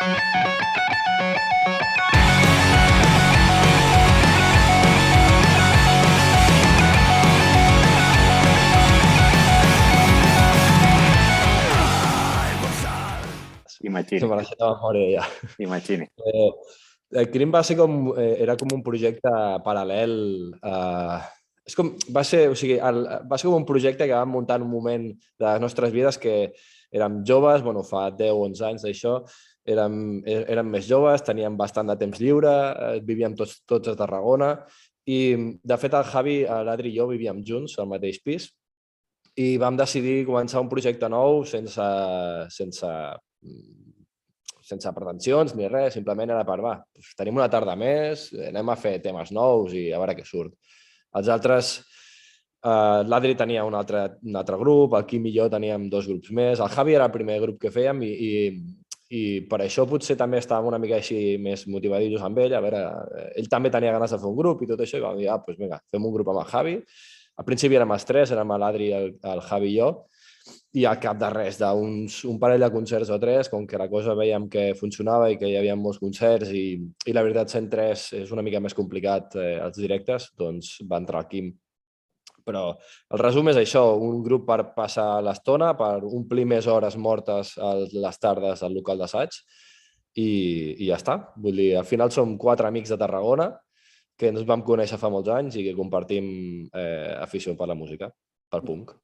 Imagini. Me l'ha deixat de memòria ja. Imagini. El Crim va ser era com un projecte paral·lel. Va ser com un projecte que vam muntar en un moment de les nostres vides que érem joves, bueno, fa 10 o 11 anys d'això, érem més joves, teníem bastant de temps lliure, vivíem tots a Tarragona i, de fet, el Javi, l'Adri i jo vivíem junts al mateix pis i vam decidir començar un projecte nou sense pretensions ni res, simplement era per, tenim una tarda més, anem a fer temes nous i a veure què surt. Els altres, l'Adri tenia un altre grup, el Quim i jo teníem 2 grups més, el Javi era el primer grup que fèiem i per això potser també estàvem una mica així més motivadillos amb ell, a veure, ell també tenia ganes de fer un grup i tot això, i vam dir, doncs vinga, fem un grup amb el Javi. Al principi érem els 3, érem l'Adri, el Javi i jo, i al cap de res, d'un parell de concerts o 3, com que la cosa veiem que funcionava i que hi havia molts concerts i la veritat, sent 3 és una mica més complicat els directes, doncs va entrar el Quim. Però el resum és això, un grup per passar l'estona, per omplir més hores mortes a les tardes al local d'assaig i ja està. Vull dir, al final som 4 amics de Tarragona que ens vam conèixer fa molts anys i que compartim afició per la música, pel punk.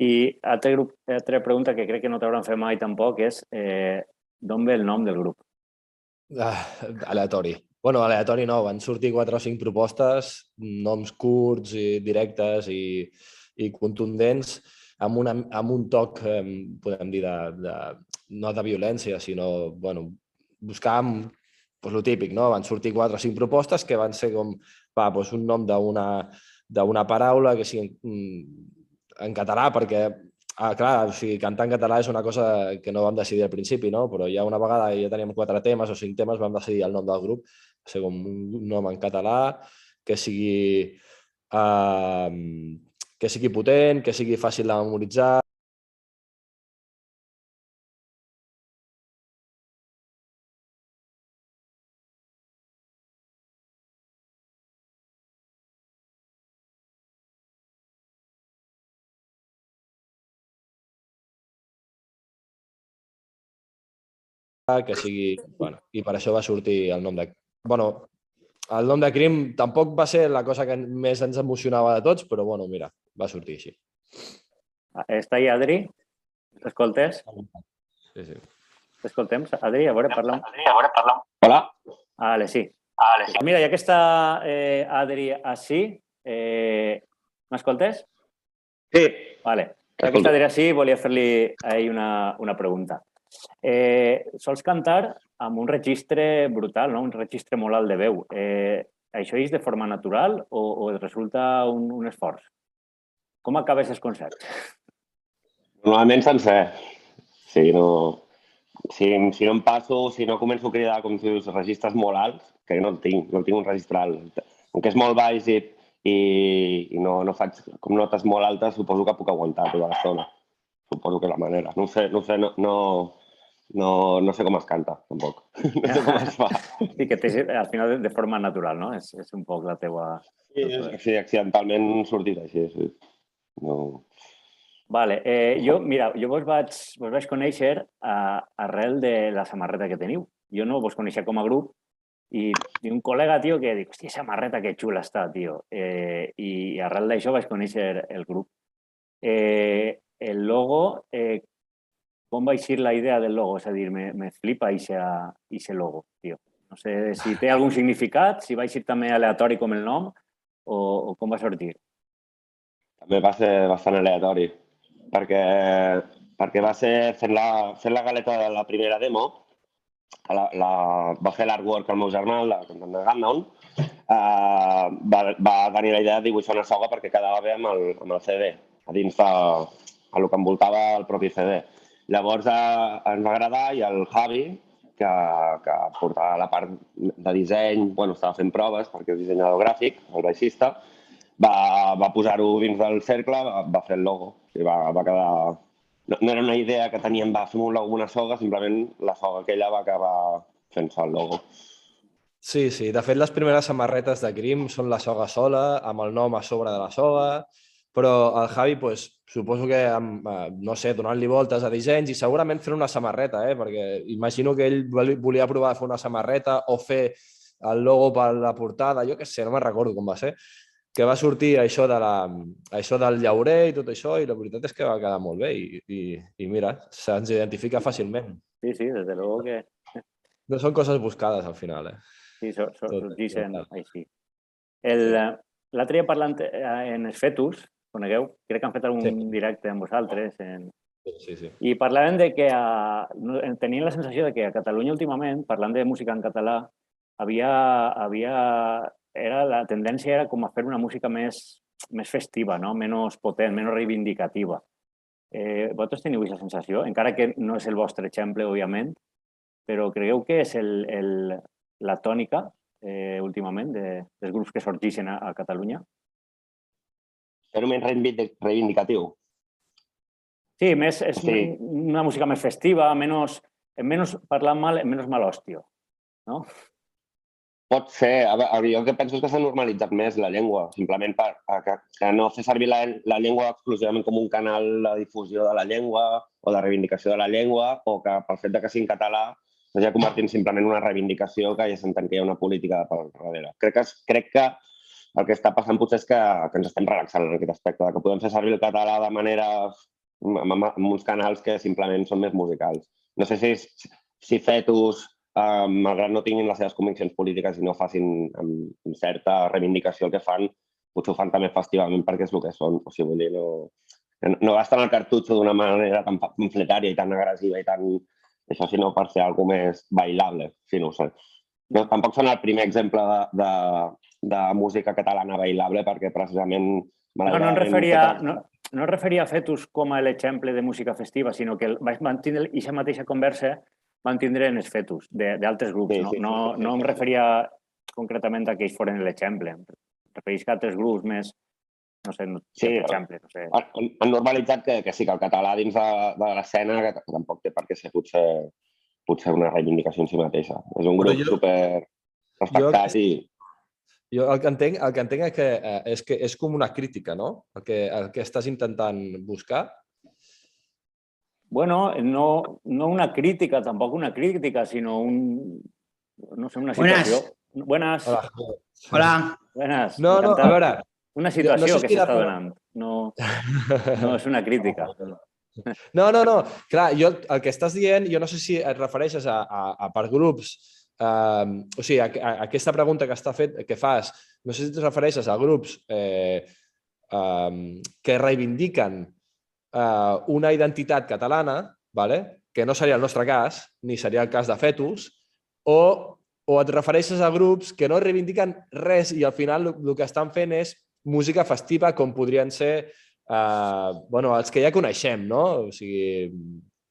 I altra pregunta que crec que no t'hauran fet mai tampoc és d'on ve el nom del grup? Aleatori. Bueno, aleatori no, van sortir 4 o 5 propostes, noms curts i directes i contundents, amb un toc, podem dir, no de violència, sinó, bueno, buscàvem el típic, no? Van sortir 4 o 5 propostes que van ser com un nom d'una paraula que sigui en català, perquè, clar, cantar en català és una cosa que no vam decidir al principi, no? Però ja una vegada ja teníem 4 temes o 5 temes, vam decidir el nom del grup, ser com un nom en català, que sigui potent, que sigui fàcil de memoritzar. Que sigui, bueno, i per això va sortir el nom de... Bueno, el nom de Crim tampoc va ser la cosa que més ens emocionava de tots, però bueno, mira, va sortir així. Està ahí, Adri? T'escoltes? Sí. T'escoltem, Adri? A veure, parlem. Hola. Vale, sí. Mira, ja que està Adri així, m'escoltes? Sí. Vale. Ja que està Adri així, volia fer-li a ell una pregunta. Sols cantar amb un registre brutal, no? Un registre molt alt de veu. Això és de forma natural o et resulta un esforç? Com acabes els concerts? Normalment sencer. Si no em passo, si no començo a cridar, com tu dius, registres molt alts, que no tinc un registre alt. Com que és molt baix i no faig com notes molt altes, suposo que puc aguantar tota l'estona. Suposo que és la manera. No sé com es canta, tampoc. No sé com es fa. Sí, que al final de forma natural, no? És un poc la teua... Sí, accidentalment sortit així, sí. Vale. Jo vos vaig conèixer arrel de la samarreta que teniu. Jo no vos coneixia com a grup i un col·lega, tio, que diu, hòstia, samarreta, que xula està, tio. I arrel d'això vaig conèixer el grup. El logo, com va eixir la idea del logo? És a dir, me flipa eixe logo, tio. No sé si té algun significat, si va eixir també aleatori com el nom o com va sortir. També va ser bastant aleatori, perquè va ser fent la galeta de la primera demo, va fer l'artwork el meu germà, la cantant de Gundown, va tenir la idea de dibuixar una soga perquè quedava bé amb el CD, a dins del que envoltava el propi CD. Llavors ens va agradar i el Javi, que portava la part de disseny, estava fent proves perquè és dissenyador gràfic, el baixista, va posar-ho dins del cercle, va fer el logo i va quedar no era una idea que teníem, va, fem un logo amb una soga, simplement la soga aquella va acabar fent-se el logo. Sí, sí. De fet, les primeres samarretes de Grimm són la soga sola, amb el nom a sobre de la soga, però el Javi, pues, suposo que, no sé, donant-li voltes a dissenys i segurament fent una samarreta, perquè imagino que ell volia provar a fer una samarreta o fer el logo per la portada, jo què sé, no me'n recordo com va ser, que va sortir això del llaurer i tot això, i la veritat és que va quedar molt bé i mira, se'ns identifica fàcilment. Sí, sí, desde luego que No són coses buscades al final, sí, sorgeixen així. Sí. L'altre dia parlant en els Fetus, conegueu, crec que han fet algun directe amb vosaltres, Sí. i parlaven de que tenien la sensació de que a Catalunya últimament, parlant de música en català, la tendència era com a fer una música més festiva, no? Menys potent, menys reivindicativa. Vosaltres teniu aquesta sensació? Encara que no és el vostre exemple, òbviament, però creieu que és la tònica últimament dels grups que sorgeixen a Catalunya? Però menys reivindicatiu. Sí, és una música més festiva, menys parlant mal, menys malòstio, no? Pot ser. A veure, jo el que penso és que s'ha normalitzat més la llengua, simplement que no fer servir la llengua exclusivament com un canal de difusió de la llengua o de reivindicació de la llengua, o que pel fet que sigui en català s'hagi convertit simplement en una reivindicació que ja s'entén que hi ha una política per darrere. Crec que el que està passant potser és que ens estem relaxant en aquest aspecte, que podem fer servir el català de manera amb uns canals que simplement són més musicals. No sé si Fetus, malgrat no tinguin les seves conviccions polítiques i no facin amb certa reivindicació el que fan, potser ho fan també festivament perquè és el que són. O sigui, vull dir, no gasten el cartutxo d'una manera tan pamfletària i tan agressiva i tan això, sinó per ser alguna més bailable, si no ho sé. Tampoc són el primer exemple de música catalana bailable perquè precisament... No em referia a Fetus com a l'exemple de música festiva, sinó que van tindre aquesta mateixa conversa van tindre en els Fetus d'altres grups. No em referia concretament a que ells foren l'exemple. Em refereix a altres grups més, no sé, exemple. Han normalitzat que sí, que el català dins de l'escena que tampoc té per què ser potser una reivindicació en si mateixa. És un grup super respectat i... Jo el que entenc és que és com una crítica, no? El que estàs intentant buscar. Bueno, no una crítica, tampoc una crítica, sinó no sé, una situació. Buenas. Hola. Buenas. No, a veure... Una situació que s'està donant. No és una crítica. No. Clar, el que estàs dient, jo no sé si et refereixes a per grups, o sigui, aquesta pregunta que fas, no sé si et refereixes a grups que reivindiquen una identitat catalana, que no seria el nostre cas, ni seria el cas de Fetus, o et refereixes a grups que no reivindiquen res i al final el que estan fent és música festiva com podrien ser els que ja coneixem, no? O sigui,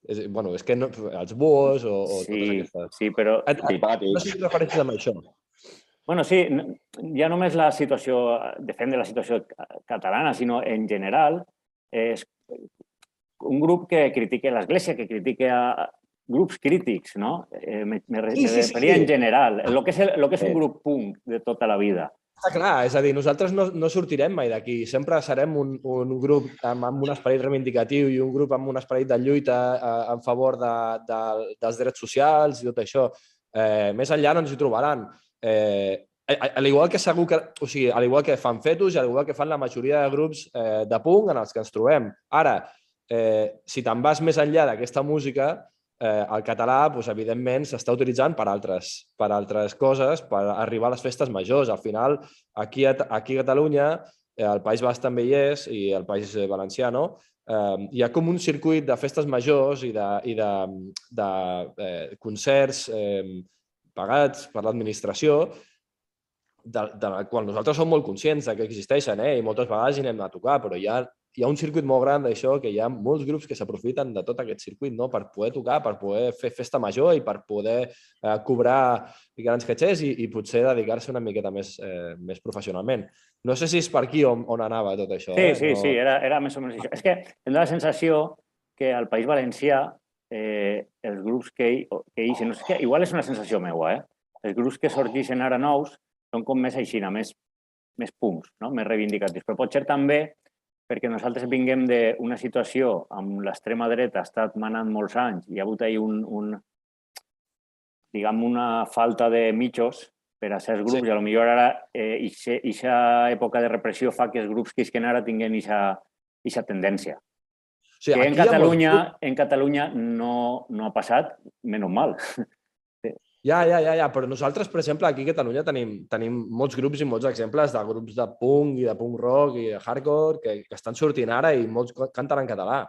és que els Búhos o totes aquestes... Sí, però... No sé si et refereixes a això. Bueno, sí, ja només la situació, defendre la situació catalana, sinó en general, és un grup que critica l'Església, que critica grups crítics, no? Me referia en general, el que és un grup punk de tota la vida. Està clar, és a dir, nosaltres no sortirem mai d'aquí. Sempre serem un grup amb un esperit reivindicatiu i un grup amb un esperit de lluita en favor dels drets socials i tot això. Més enllà no ens hi trobaran. Al igual que segur que... O sigui, al igual que fan Fetus i al igual que fan la majoria de grups de punk en els que ens trobem. Ara, si te'n vas més enllà d'aquesta música, el català, evidentment, s'està utilitzant per altres coses, per arribar a les festes majors. Al final, aquí a Catalunya, el País Basc també hi és, i el País Valencià, no? Hi ha com un circuit de festes majors i de concerts pagats per l'administració, de la qual nosaltres som molt conscients que existeixen i moltes vegades hi anem a tocar, però hi ha un circuit molt gran d'això, que hi ha molts grups que s'aprofiten de tot aquest circuit per poder tocar, per poder fer festa major i per poder cobrar grans catxers i potser dedicar-se una miqueta més professionalment. No sé si és per aquí on anava tot això. Sí, era més o menys això. És que em dóna la sensació que al País Valencià els grups que ixen, no sé què, igual és una sensació meua, els grups que sorgeixen ara nous són com més aixina, més punks, no? Més reivindicatius. Però potser també perquè nosaltres vinguem d'una situació amb l'extrema dreta ha estat manant molts anys i hi ha hagut ahí diguem, una falta de mitjos per a certs grups i potser ara aquesta època de repressió fa que els grups que isquen ara tinguin aquesta tendència. Sí, que en Catalunya no ha passat, menys mal. Ja, però nosaltres, per exemple, aquí a Catalunya tenim molts grups i molts exemples de grups de punk i de punk rock i de hardcore que estan sortint ara i molts canten en català.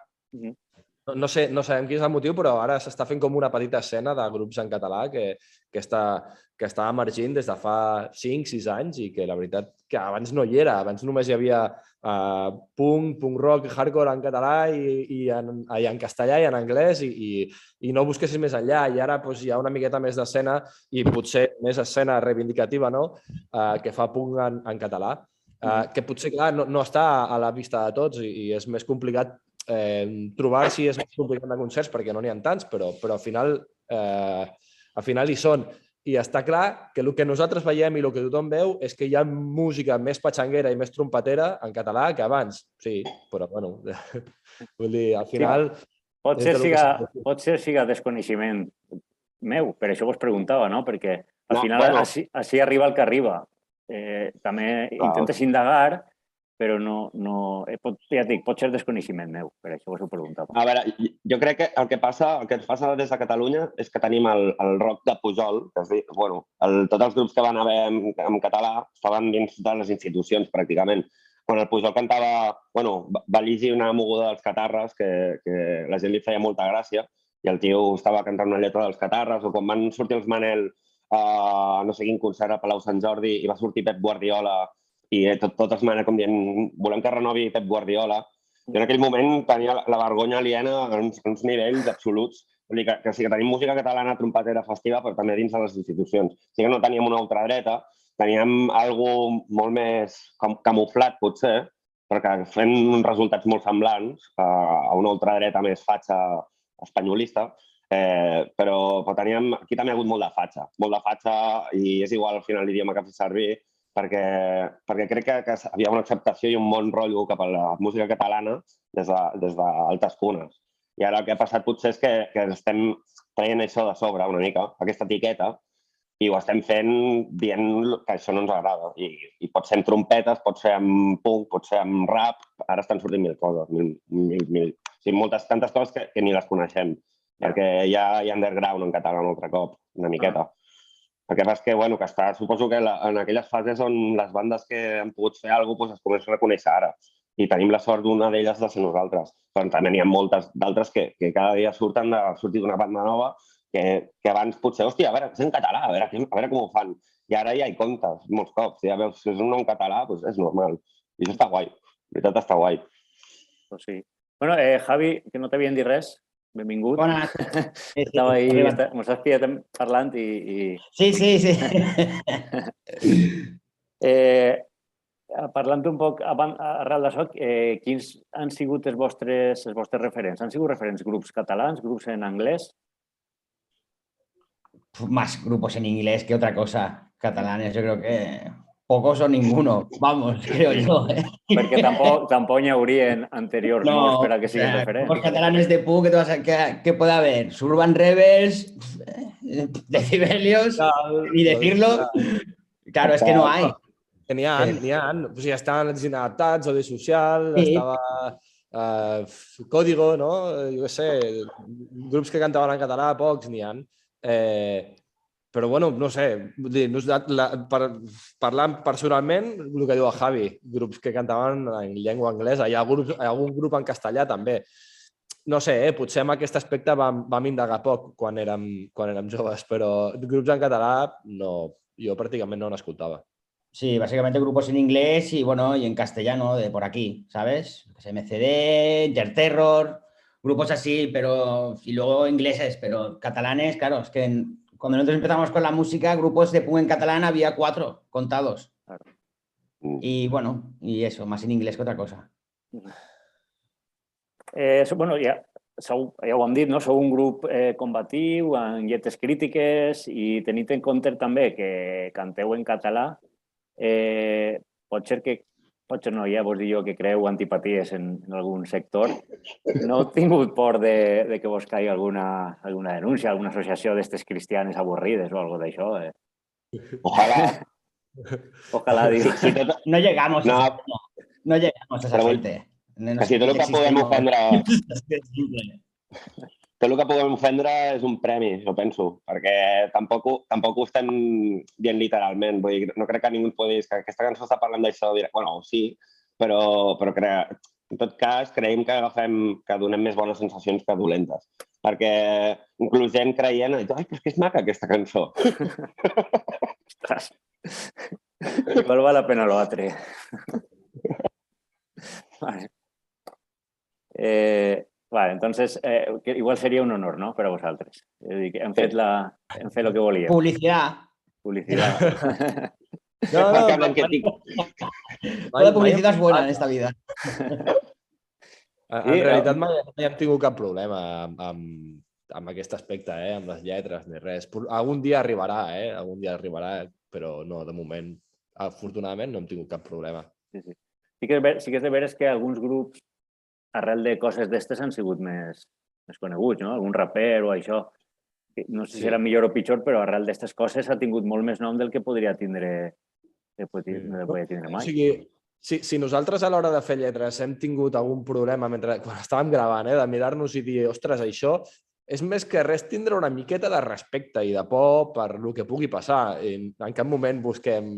No sabem quin és el motiu, però ara s'està fent com una petita escena de grups en català que està emergint des de fa 5-6 anys i que la veritat que abans no hi era. Abans només hi havia punk rock, hardcore en català i en castellà i en anglès i no busquessis més enllà. I ara hi ha una miqueta més d'escena i potser més escena reivindicativa que fa punk en català. Que potser, clar, no està a la vista de tots i és més complicat trobar si és més complicat de concerts perquè no n'hi ha tants, però al final hi són. I està clar que el que nosaltres veiem i el que tothom veu és que hi ha música més patxanguera i més trompetera en català que abans. Sí, però bueno, vull dir, al final... Potser siga desconeixement meu, per això vos preguntava, no? Perquè al final així arriba el que arriba. També intentes indagar, però ja et dic, pot ser desconeixement meu, per això us ho preguntava. A veure, jo crec que el que ens passa des de Catalunya és que tenim el rock de Pujol, que és dir, tots els grups que van haver en català estaven dins de les institucions, pràcticament. Quan el Pujol cantava, va llegir una moguda dels Catarres, que la gent li feia molta gràcia, i el tio estava cantant una lletra dels Catarres, o quan van sortir els Manel a no sé quin concert a Palau Sant Jordi i va sortir Pep Guardiola i tot es mana com dient volem que renovi Pep Guardiola. Jo en aquell moment tenia la vergonya aliena a uns nivells absoluts. Vull dir que sí que tenim música catalana trompetera festiva, però també dins de les institucions. Sí que no teníem una ultradreta, teníem alguna molt més camuflat, potser, perquè fent uns resultats molt semblants a una ultradreta més fatxa espanyolista, però aquí també hi ha hagut molt de fatxa i és igual al final l'idioma que fes servir, perquè crec que hi ha una acceptació i un bon rotllo cap a la música catalana des d'altes cunes. I ara el que ha passat potser és que estem traient això de sobre una mica, aquesta etiqueta, i ho estem fent dient que això no ens agrada. I pot ser amb trompetes, pot ser amb punk, pot ser amb rap, ara estan sortint mil coses, tantes coses que ni les coneixem, perquè hi ha underground en català un altre cop, una miqueta. El que passa és que suposo que en aquelles fases on les bandes que han pogut fer alguna cosa es comencen a reconèixer ara. I tenim la sort d'una d'elles de ser nosaltres. Però també n'hi ha moltes d'altres que cada dia surten de sortir d'una banda nova que abans potser, hòstia, a veure, és en català, a veure com ho fan. I ara ja hi comptes molts cops. Ja veus, si és un nom català, és normal. I això està guai. La veritat està guai. Pues sí. Bueno, Javi, que no t'havien dit res. Benvingut. Bona. Estava ahí, mos has pillat parlant i... Sí. Parlant un poc arrel d'això, quins han sigut els vostres referents? Han sigut referents grups catalans, grups en anglès? Más grupos en inglés que otra cosa. Catalanes, yo creo que pocos o ninguno. Vamos, creo yo. Perquè tampoc n'hi haurien anteriors molts per a que siguin referents. Los catalanes de punk, ¿qué puede haber? Urban Rebels, Decibelios, y decirlo, claro, es que no hay. N'hi ha. O sigui, estaven els inadaptats, Odi Social, estava Código, no? Jo què sé, grups que cantaven en català, pocs n'hi ha. Però, bueno, no sé, parlant personalment, el que diu el Javi, grups que cantaven en llengua anglesa, hi ha algun grup en castellà també. No sé, potser en aquest aspecte vam indagar poc quan érem joves, però grups en català jo pràcticament no n'escoltava. Sí, básicamente grupos en inglés y bueno, y en castellano de por aquí, ¿sabes? MCD, Interterror, grupos así, pero y luego ingleses, pero catalanes, claro, es que cuando nosotros empezamos con la música, grupos de punk en catalán había 4 contados. Claro. Y bueno, y eso, más en inglés que otra cosa. Bueno, ja ja ho hem dit, no? Sou un grup combatiu, amb lletres crítiques i tenint en compte també que canteu en català, potser no, ja vos dic jo que creeu antipaties en algun sector. No heu tingut por de que vos caigui alguna denúncia, alguna associació d'estes cristianes avorrides o alguna d'això? Ojalá. Ojalá, digo. No llegamos No, no llegamos a esa però gente. que si tot el que podem ofendre... Tot el que puguem ofendre és un premi, jo penso, perquè tampoc ho estem dient literalment. Vull dir, no crec que ningú ens pugui dir que aquesta cançó està parlant d'això. Bueno, sí, però en tot cas creiem que donem més bones sensacions que dolentes. Perquè inclús gent creient, ai, però és que és maca aquesta cançó. Ostres, igual val la pena l'altre. Vale. Vale, entonces, igual seria un honor, no?, per a vosaltres. Hem fet el que volíem. Publicidad. Publicitat. Toda publicidad es buena en esta vida. En realitat mai hem tingut cap problema amb aquest aspecte, amb les lletres ni res. Algun dia arribarà, però no, de moment, afortunadament, no hem tingut cap problema. Sí que és de veres que alguns grups, arrel de coses d'estes, han sigut més coneguts, no? Algun raper o això. No sé si serà millor o pitjor, però arrel d'aquestes coses ha tingut molt més nom del que podria tindre mai. O sigui, si nosaltres a l'hora de fer lletres hem tingut algun problema quan estàvem gravant, de mirar-nos i dir, ostres, això és més que res tindre una miqueta de respecte i de por per el que pugui passar. En cap moment busquem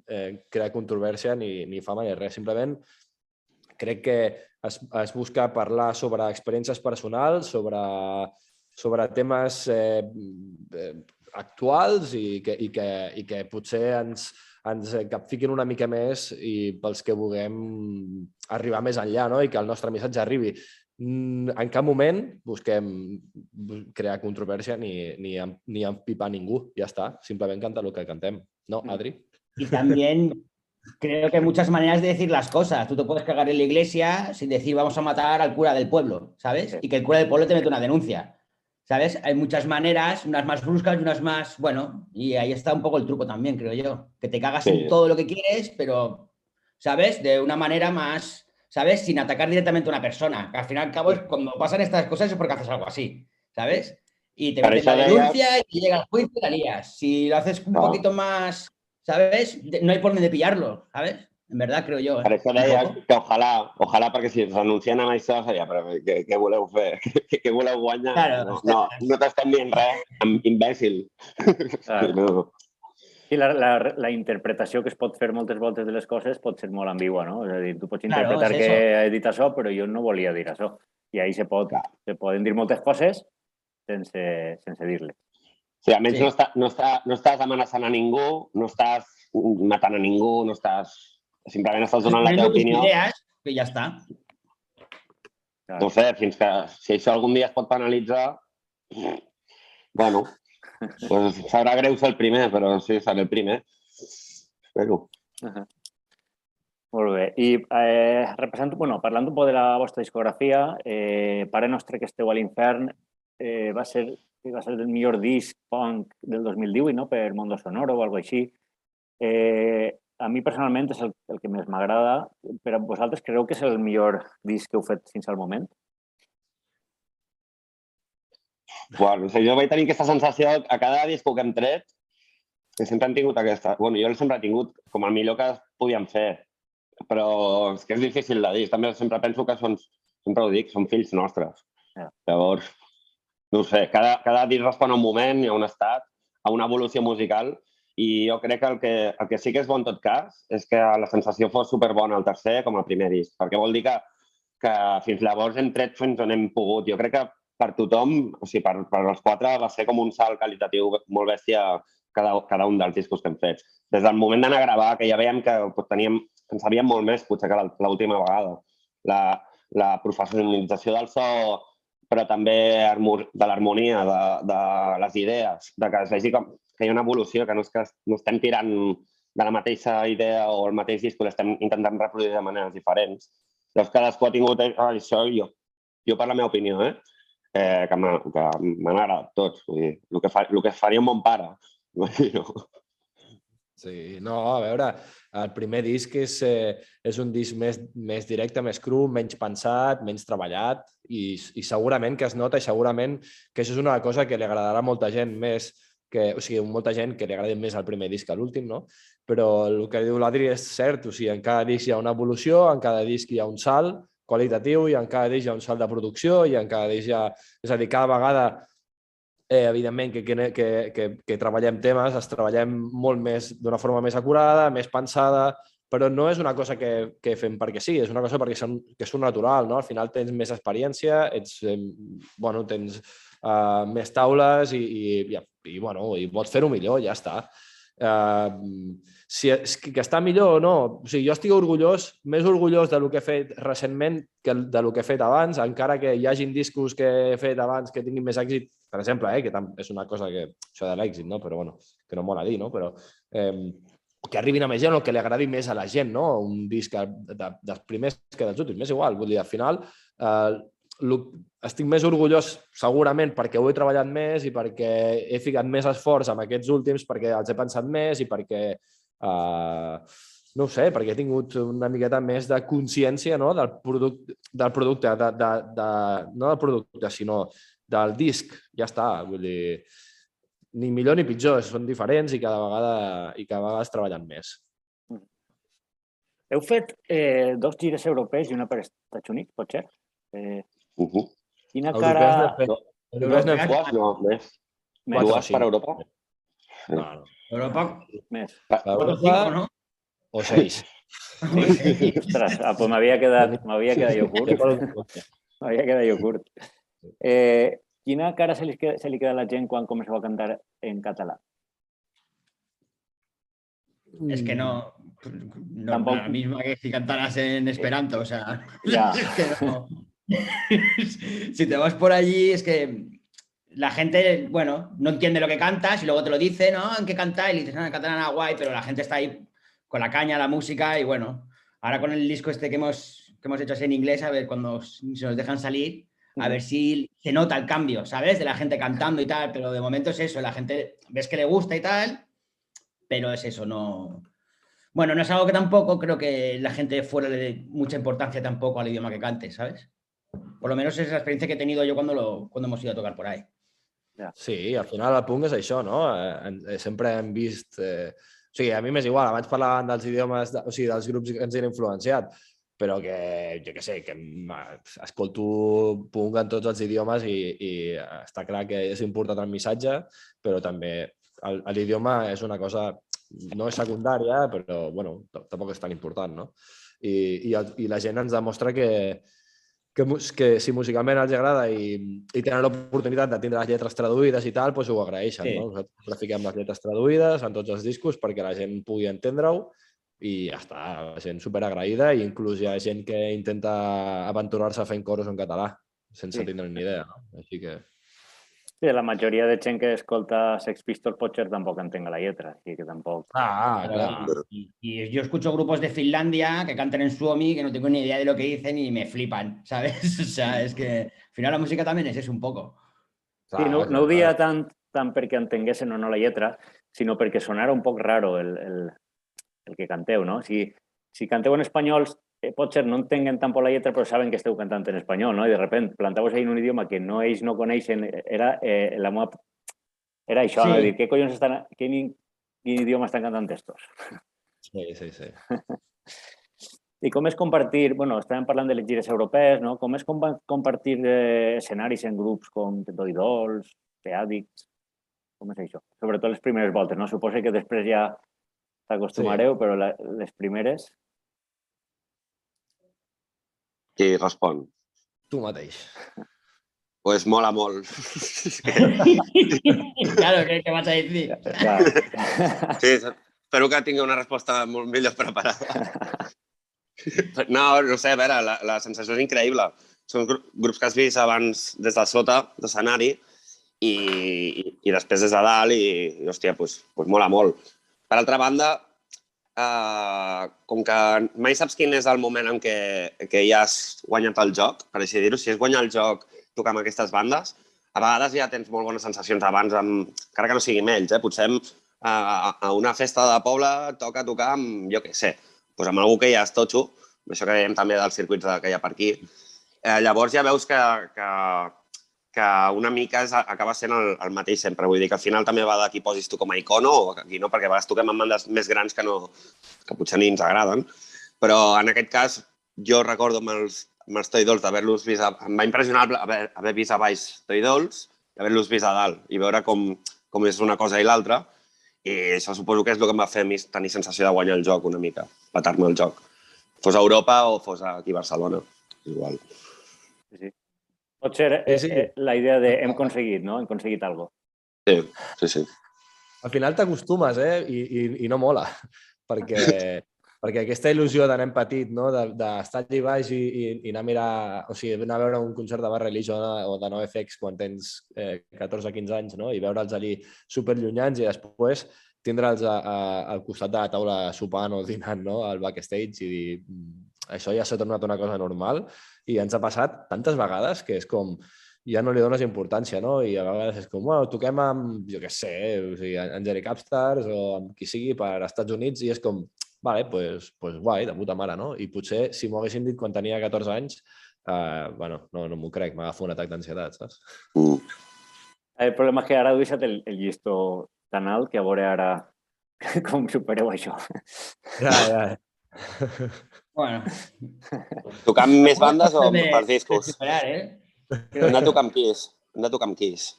crear controvèrsia ni fama ni res. Simplement crec que es busca parlar sobre experiències personals, sobre temes actuals i que potser ens capfiquin una mica més i pels que vulguem arribar més enllà, no? I que el nostre missatge arribi. En cap moment busquem crear controvèrsia ni empipar ningú. Ja està, simplement cantar el que cantem. ¿No, Adri? Y también creo que hay muchas maneras de decir las cosas. Tú te puedes cagar en la iglesia sin decir vamos a matar al cura del pueblo, ¿sabes? Y que el cura del pueblo te mete una denuncia, ¿sabes? Hay muchas maneras, unas más bruscas y unas más... Bueno, y ahí está un poco el truco también, creo yo. Que te cagas en todo lo que quieres, pero, ¿sabes? De una manera más, ¿sabes? Sin atacar directamente a una persona. Que al fin y al cabo, cuando pasan estas cosas es porque haces algo así, ¿sabes? Y te metes la denuncia y llega al juicio y la lías. Si lo haces un poquito más... ¿Sabes? No hay por dónde pillarlo, ¿sabes? En verdad, creo yo. Per això deia que ojalà, perquè si ens anuncien amb això seria, però què voleu fer? Què voleu guanyar? Claro, no t'estem dient res, imbècil. Claro. Sí, la interpretació que es pot fer moltes voltes de les coses pot ser molt ambigua, no? És a dir, tu pots interpretar que he dit això, però jo no volia dir això. I ahí se poden dir moltes coses sense dir-les. Sí, almenys no estàs amenaçant a ningú, no estàs matant a ningú, no estàs... Simplement estàs donant la teva opinió. Idees, que ja està. No sé, fins que si això algun dia es pot penalitzar, bueno, pues sabrà greu ser el primer, però sí, seré el primer. Espero. Molt bé. I parlant un poc de la vostra discografia, Pare Nostre que esteu a l'infern va ser el millor disc punk del 2018, no? Per Mondo Sonoro o alguna cosa així. A mi personalment és el que més m'agrada. Per a vosaltres creu que és el millor disc que heu fet fins al moment? Bueno, jo vaig tenir aquesta sensació a cada disc que hem tret, que sempre han tingut aquesta... Bueno, jo sempre he tingut com el millor que podíem fer, però és que és difícil de dir. També sempre penso que sempre ho dic, són fills nostres. Llavors, no ho sé, cada disc respon a un moment i a un estat, a una evolució musical, i jo crec que el que sí que és bo en tot cas és que la sensació fos superbona el tercer com el primer disc, perquè vol dir que fins llavors hem tret fins on hem pogut. Jo crec que per tothom, o sigui, per els quatre, va ser com un salt qualitatiu molt bèstia cada un dels discos que hem fet. Des del moment d'anar a gravar, que ja veiem que en sabíem molt més, potser que l'última vegada. La professionalització del so, però també de l'harmonia, de les idees, de que es vegi que hi ha una evolució, que no és que no estem tirant de la mateixa idea o el mateix disc, l'estem intentant reproduir de maneres diferents. Llavors, cadascú ha tingut això, jo per la meva opinió, que m'han agradat tots. Vull dir, el que faria un bon pare. Sí, no, a veure, el primer disc és un disc més directe, més cru, menys pensat, menys treballat i segurament que es nota i segurament que això és una cosa que li agradarà a molta gent més, molta gent que li agradi més el primer disc que l'últim, no? Però el que diu l'Adri és cert, o sigui, en cada disc hi ha una evolució, en cada disc hi ha un salt qualitatiu i en cada disc hi ha un salt de producció i en cada disc hi ha... És a dir, cada vegada evidentment que treballem temes, els treballem molt més d'una forma més acurada, més pensada, però no és una cosa que fem perquè sí, és una cosa perquè que és un natural, no? Al final tens més experiència, tens més taules i vols fer-ho millor, ja està. Si que està millor o no, o sigui, jo estic més orgullós del que he fet recentment que del que he fet abans, encara que hi hagin discos que he fet abans que tinguin més èxit, per exemple, que és una cosa que, això de l'èxit, no? Però bueno, que no mola dir, no? Però que arribin a més gent o que li agradi més a la gent, no? Un disc dels primers que dels últims, és igual, vull dir, al final estic més orgullós segurament perquè ho he treballat més i perquè he ficat més esforç en aquests últims, perquè els he pensat més i perquè no ho sé, perquè he tingut una miqueta més de consciència, no? Del producte, no del producte, sinó del disc, ja està, vull dir, ni millor ni pitjor, són diferents i cada vegada es treballen més. Heu fet 2 gires europees i una per Estats Units, pot ser? Quina cara... Dues no, més. Dues per Europa? Europa? Més. 4 o 5, ¿no? O 6. Ostres, pues m'havia quedat jo curt. M'havia quedat jo curt. Quina cara se li queda a la gent quan comenceu a cantar en català? Es que no Tampoco. la misma que si cantaras en Esperanto, o sea, Ya. es que no. Si te vas por allí, es que la gente, bueno, no entiende lo que cantas y luego te lo dice, ¿no? ¿En qué cantáis? Y dices, no, en catalán, guay, pero la gente está ahí con la caña, la música y bueno, ahora con el disco este que hemos hecho así en inglés, a ver, cuando se nos dejan salir, a ver si se nota el cambio, ¿sabes? De la gente cantando y tal, pero de momento es eso, la gente ves que le gusta y tal, pero es eso, no... Bueno, no es algo que tampoco creo que la gente fuera le dé mucha importancia tampoco al idioma que cante, ¿sabes? Por lo menos es la experiencia que he tenido yo cuando hemos ido a tocar por ahí. Sí, al final el punt és això, no? Sempre hem vist... O sigui, a mi m'és igual, abans parlàvem dels idiomes, o sigui, dels grups que ens han influenciat, però que, jo què sé, que escolto punk en tots els idiomes i està clar que és important el missatge, però també l'idioma és una cosa, no és secundària, però, bueno, tampoc és tan important, no? I la gent ens demostra que si musicalment els agrada i tenen l'oportunitat de tindre les lletres traduïdes i tal, doncs ho agraeixen, no? Nosaltres fiquem les lletres traduïdes en tots els discos perquè la gent pugui entendre-ho i ja està, la gent superagraïda i inclús hi ha gent que intenta aventurar-se fent coros en català sense tindre ni idea, no? Així que... Sí, la majoria de gent que escolta Sex Pistols potser tampoc entenga la lletra, així que tampoc... Claro. Y yo escucho grupos de Finlandia que cantan en suomi que no tengo ni idea de lo que dicen y me flipan, ¿sabes? O sea, es que al final la música también es eso un poco. Sí, no ho dia tant perquè entenguessin o no la lletra, sinó perquè sonara un poc raro el que canteu, no? Si canteu en espanyol, potser no entenguen tampoc la lletra, però saben que esteu cantant en espanyol, no? I de repente planteu-vos ahí en un idioma que ells no coneixen, era això, no? Dir, què collons quin idioma estan cantant estos? Sí. I com és compartir, bueno, estàvem parlant de les gires europees, no? Com és compartir escenaris en grups com Toy Dolls, The Addicts? Com és això? Sobretot les primeres voltes, no? Suposo que després ja t'acostumareu, però les primeres... Qui respon? Tu mateix. Pues mola molt. Claro, ¿qué vas a decir? Sí, espero que tingui una resposta molt millor preparada. No sé, a veure, la sensació és increïble. Són grups que has vist abans des de sota, d'escenari, i després des de dalt, i hòstia, doncs mola molt. Per altra banda, com que mai saps quin és el moment en què ja has guanyat el joc, per així dir-ho, si és guanyar el joc tocar amb aquestes bandes, a vegades ja tens molt bones sensacions abans, encara que no sigui amb ells, potser a una festa de poble toca tocar amb, jo què sé, doncs amb algú que ja és totxo, això que dèiem també dels circuits que hi ha per aquí. Llavors ja veus que una mica acaba sent el mateix sempre. Vull dir que al final també va de qui posis tu com a icono o aquí no, perquè a vegades toquem amb bandes més grans que potser ni ens agraden. Però en aquest cas, jo recordo amb els Toy Dolls d'haver-los vist... Em va impressionar haver vist a baix Toy Dolls i haver-los vist a dalt i veure com és una cosa i l'altra. I això suposo que és el que em va fer a mi tenir sensació de guanyar el joc una mica, petar-me el joc. Fos a Europa o fos aquí a Barcelona. Igual. Sí. Pot ser la idea de hem aconseguit, no? Hem aconseguit alguna cosa. Sí. Al final t'acostumes, i no mola, perquè aquesta il·lusió d'anar petit, no? D'estar allà baix i anar a mirar, o sigui, anar a veure un concert de Bad Religion o de NoFX quan tens 14 o 15 anys, no? I veure'ls allí superllunyans i després tindre'ls al costat de la taula sopant o dinant, no? Al backstage i dir això ja s'ha tornat una cosa normal i ens ha passat tantes vegades que és com ja no li dones importància, no? I a vegades és com, bueno, toquem amb, jo què sé, o sigui, amb Jerry Capstars o amb qui sigui per als Estats Units i és com, vale, pues guai, de puta mare, no? I potser si m'ho haguessin dit quan tenia 14 anys, bueno, no m'ho crec, m'agafa un atac d'ansietat, saps? El problema és que ara heu deixat el llistó tan alt que a veure ara com supereu això. Ja. Bueno. Tocar amb més bandes o per discos? Superar, Hem de tocar amb Kiss.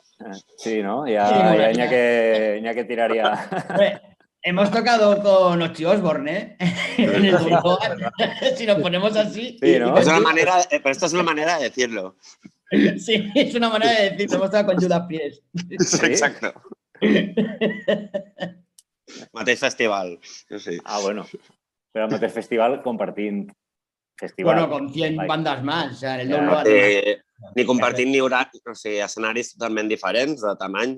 Sí, ¿no? Ya ni que tiraría. Hemos tocado con Ozzy Osbourne, en el grupo. Si nos ponemos así. Sí, ¿no? Pero esto es una manera de decirlo. Sí, es una manera de decirlo. Hemos tocado con Judas Priest. Sí? Exacto. Mateix festival. Sí. Bueno. Pero mateix festival compartint festival. Bueno, con 100 bandas más. O sea, ni compartint ni horari, o sigui, escenaris totalment diferents de tamany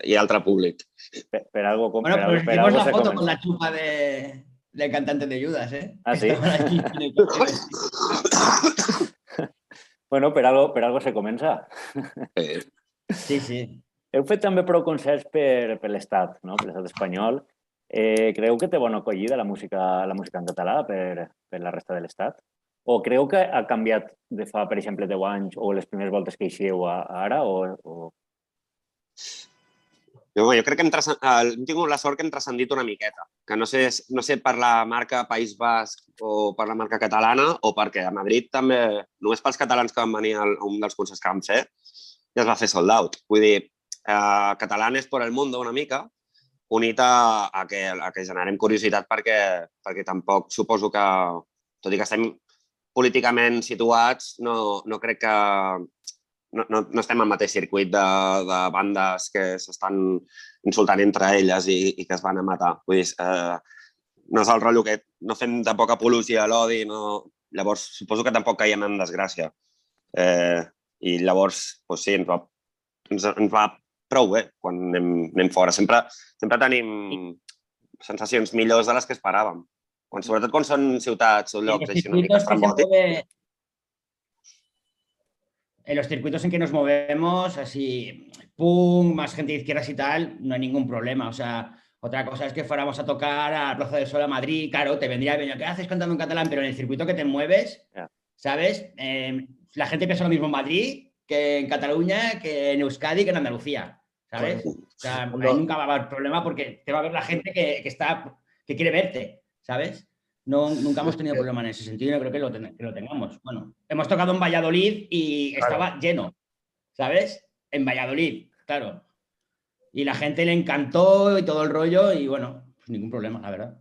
i altre públic. Per algo bueno, pero hicimos la foto con la chupa del cantante de Judas, ¿eh? Ah, sí? Bueno, per algo se comença. Sí. Heu fet també prou concerts per l'Estat, no? Per l'Estat espanyol. Creu que té bona acollida la música en català per la resta de l'Estat? O creu que ha canviat de fa, per exemple, 10 anys o les primeres voltes que eixieu ara? Jo crec que hem tingut la sort que hem transcendit una miqueta. Que no sé per la marca País Basc o per la marca catalana o perquè a Madrid també, només pels catalans que van venir a un dels concerts que vam fer, ja es va fer sold out. Vull dir, Catalanes por el mundo una mica, unit a que generem curiositat perquè tampoc suposo que, tot i que estem políticament situats, no crec que... No estem al mateix circuit de bandes que s'estan insultant entre elles i que es van a matar. Vull dir, no és el rotllo que no fem tampoc apologia a l'odi, llavors suposo que tampoc caiem en desgràcia. I llavors, sí, ens va prou bé quan anem fora. Sempre tenim sensacions millors de les que esperàvem. Sobretot quan són ciutats o llocs així una mica estrambòtics. En los circuitos en que nos movemos, así, punk, más gente de izquierdas y tal, no hay ningún problema. O sea, otra cosa es que fuéramos a tocar a Plaza del Sol a Madrid, claro, te vendría bien, ¿qué haces cantando en catalán? Pero en el circuito que te mueves, ¿sabes? La gente piensa lo mismo en Madrid que en Cataluña, que en Euskadi, que en Andalucía, ¿sabes? O sea, ahí nunca va a haber problema porque te va a ver la gente que quiere verte, ¿sabes? Nunca hemos tenido problema en ese sentido, yo creo que lo tengamos. Bueno, hemos tocado en Valladolid y estaba lleno, ¿sabes? En Valladolid, claro. Y la gente le encantó y todo el rollo y bueno, pues ningún problema, la verdad.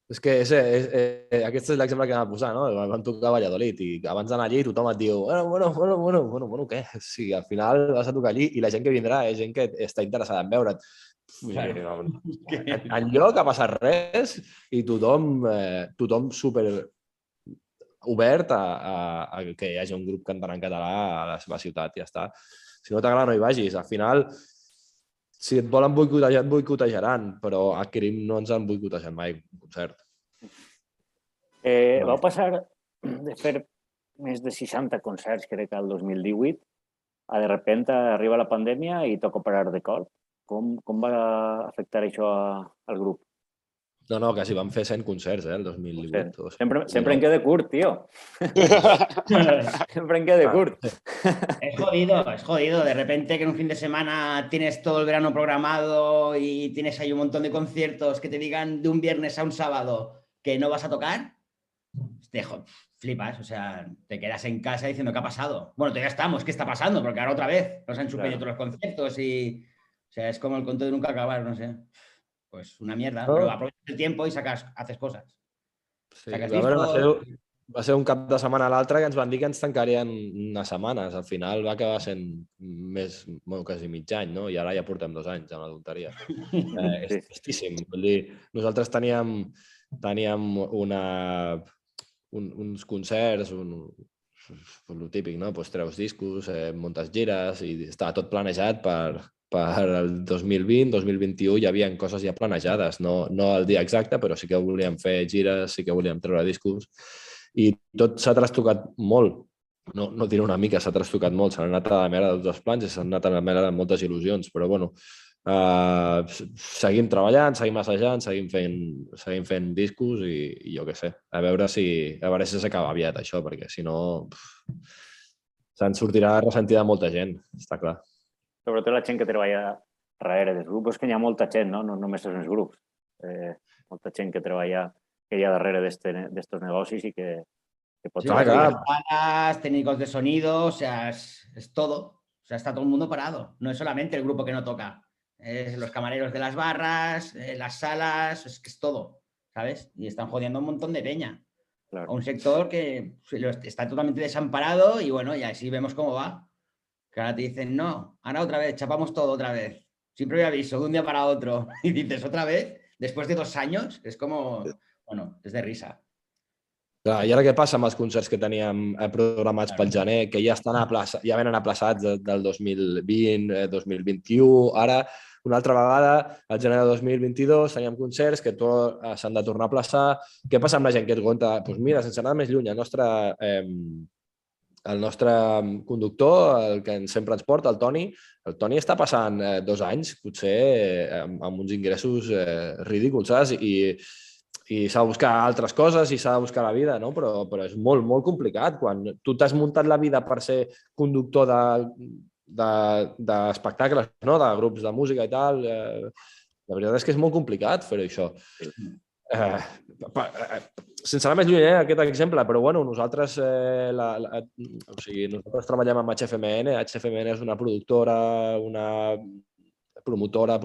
És que aquest és l'exemple que anava a posar, no? Vam tocar a Valladolid i abans d'anar allí tothom et diu bueno, què? Sí, al final vas a tocar allí i la gent que vindrà és gent que està interessada en veure't. Enlloc ha passat res i tothom super obert a que hi hagi un grup cantant en català a la seva ciutat i ja està. Si no t'agrada no hi vagis. Al final, si et volen boicotejar, et boicotejaran, però a Crim no ens han boicotejat mai un concert. Vau passar de fer més de 60 concerts, crec, el 2018. De repente arriba la pandèmia i toca parar de cop. Com va afectar això al grup? No, quasi vam fer 100 concerts, el 2018. Sempre en queda curt, tío. Siempre en queda curt. Es jodido. De repente que en un fin de semana tienes todo el verano programado y tienes ahí un montón de conciertos que te digan de un viernes a un sábado que no vas a tocar, flipas, o sea, te quedas en casa diciendo ¿qué ha pasado? Bueno, todavía estamos, ¿qué está pasando? Porque ahora otra vez nos han suspendido todos los conciertos y, o sea, es como el cuento de nunca acabar, no sé. Pues una mierda, pero aprovechas el tiempo y haces cosas. Sí, va ser un cap de setmana a l'altre que ens van dir que ens tancarien unes setmanes. Al final va acabar sent quasi mig any, no? I ara ja portem 2 anys amb la tonteria. És tristíssim. Vull dir, nosaltres teníem uns concerts, el típic, no? Pues treus discos, muntes gires i estava tot planejat per el 2020, 2021 hi havia coses ja planejades, no el dia exacte, però sí que volíem fer gires, sí que volíem treure discos i tot s'ha trastocat molt. No diré una mica, s'ha trastocat molt, s'han anat a la merda tots els plans i s'han anat a la merda moltes il·lusions, però bueno, seguim treballant, seguim assajant, seguim fent discos i jo què sé, a veure si s'acaba aviat això, perquè si no se'n sortirà ressentida molta gent, està clar. Sobretot la gent que treballa darrere dels grups, que hi ha molta gent, no només els grups, molta gent que treballa, que hi ha darrere d'estos negocis i que pot... Salas, técnicos de sonido, o sea, es todo, o sea, está todo el mundo parado, no es solamente el grupo que no toca, es los camareros de las barras, las salas, es que es todo, ¿sabes? Y están jodiendo un montón de peña. Claro. A un sector que está totalmente desamparado y bueno, y así vemos cómo va. Que ahora te dicen, no, ahora otra vez, chapamos todo otra vez. Sin previo aviso, de un día para otro. Y dices, otra vez, después de 2 años, es como, bueno, és de risa. Clar, i ara què passa amb els concerts que teníem programats pel gener, que ja venen aplaçats del 2020, 2021, ara una altra vegada, al gener de 2022, teníem concerts que s'han de tornar a aplaçar. Què passa amb la gent que et compta? Doncs mira, sense anar més lluny, el nostre conductor, el que sempre ens porta, el Toni està passant 2 anys, potser, amb uns ingressos ridículs, saps? I s'ha de buscar altres coses i s'ha de buscar la vida, no? Però és molt, molt complicat. Quan tu t'has muntat la vida per ser conductor d'espectacles, no? De grups de música i tal, la veritat és que és molt complicat fer això. Sense anar més lluny, aquest exemple, però bueno, nosaltres treballem amb HFMN. HFMN és una productora, una promotora,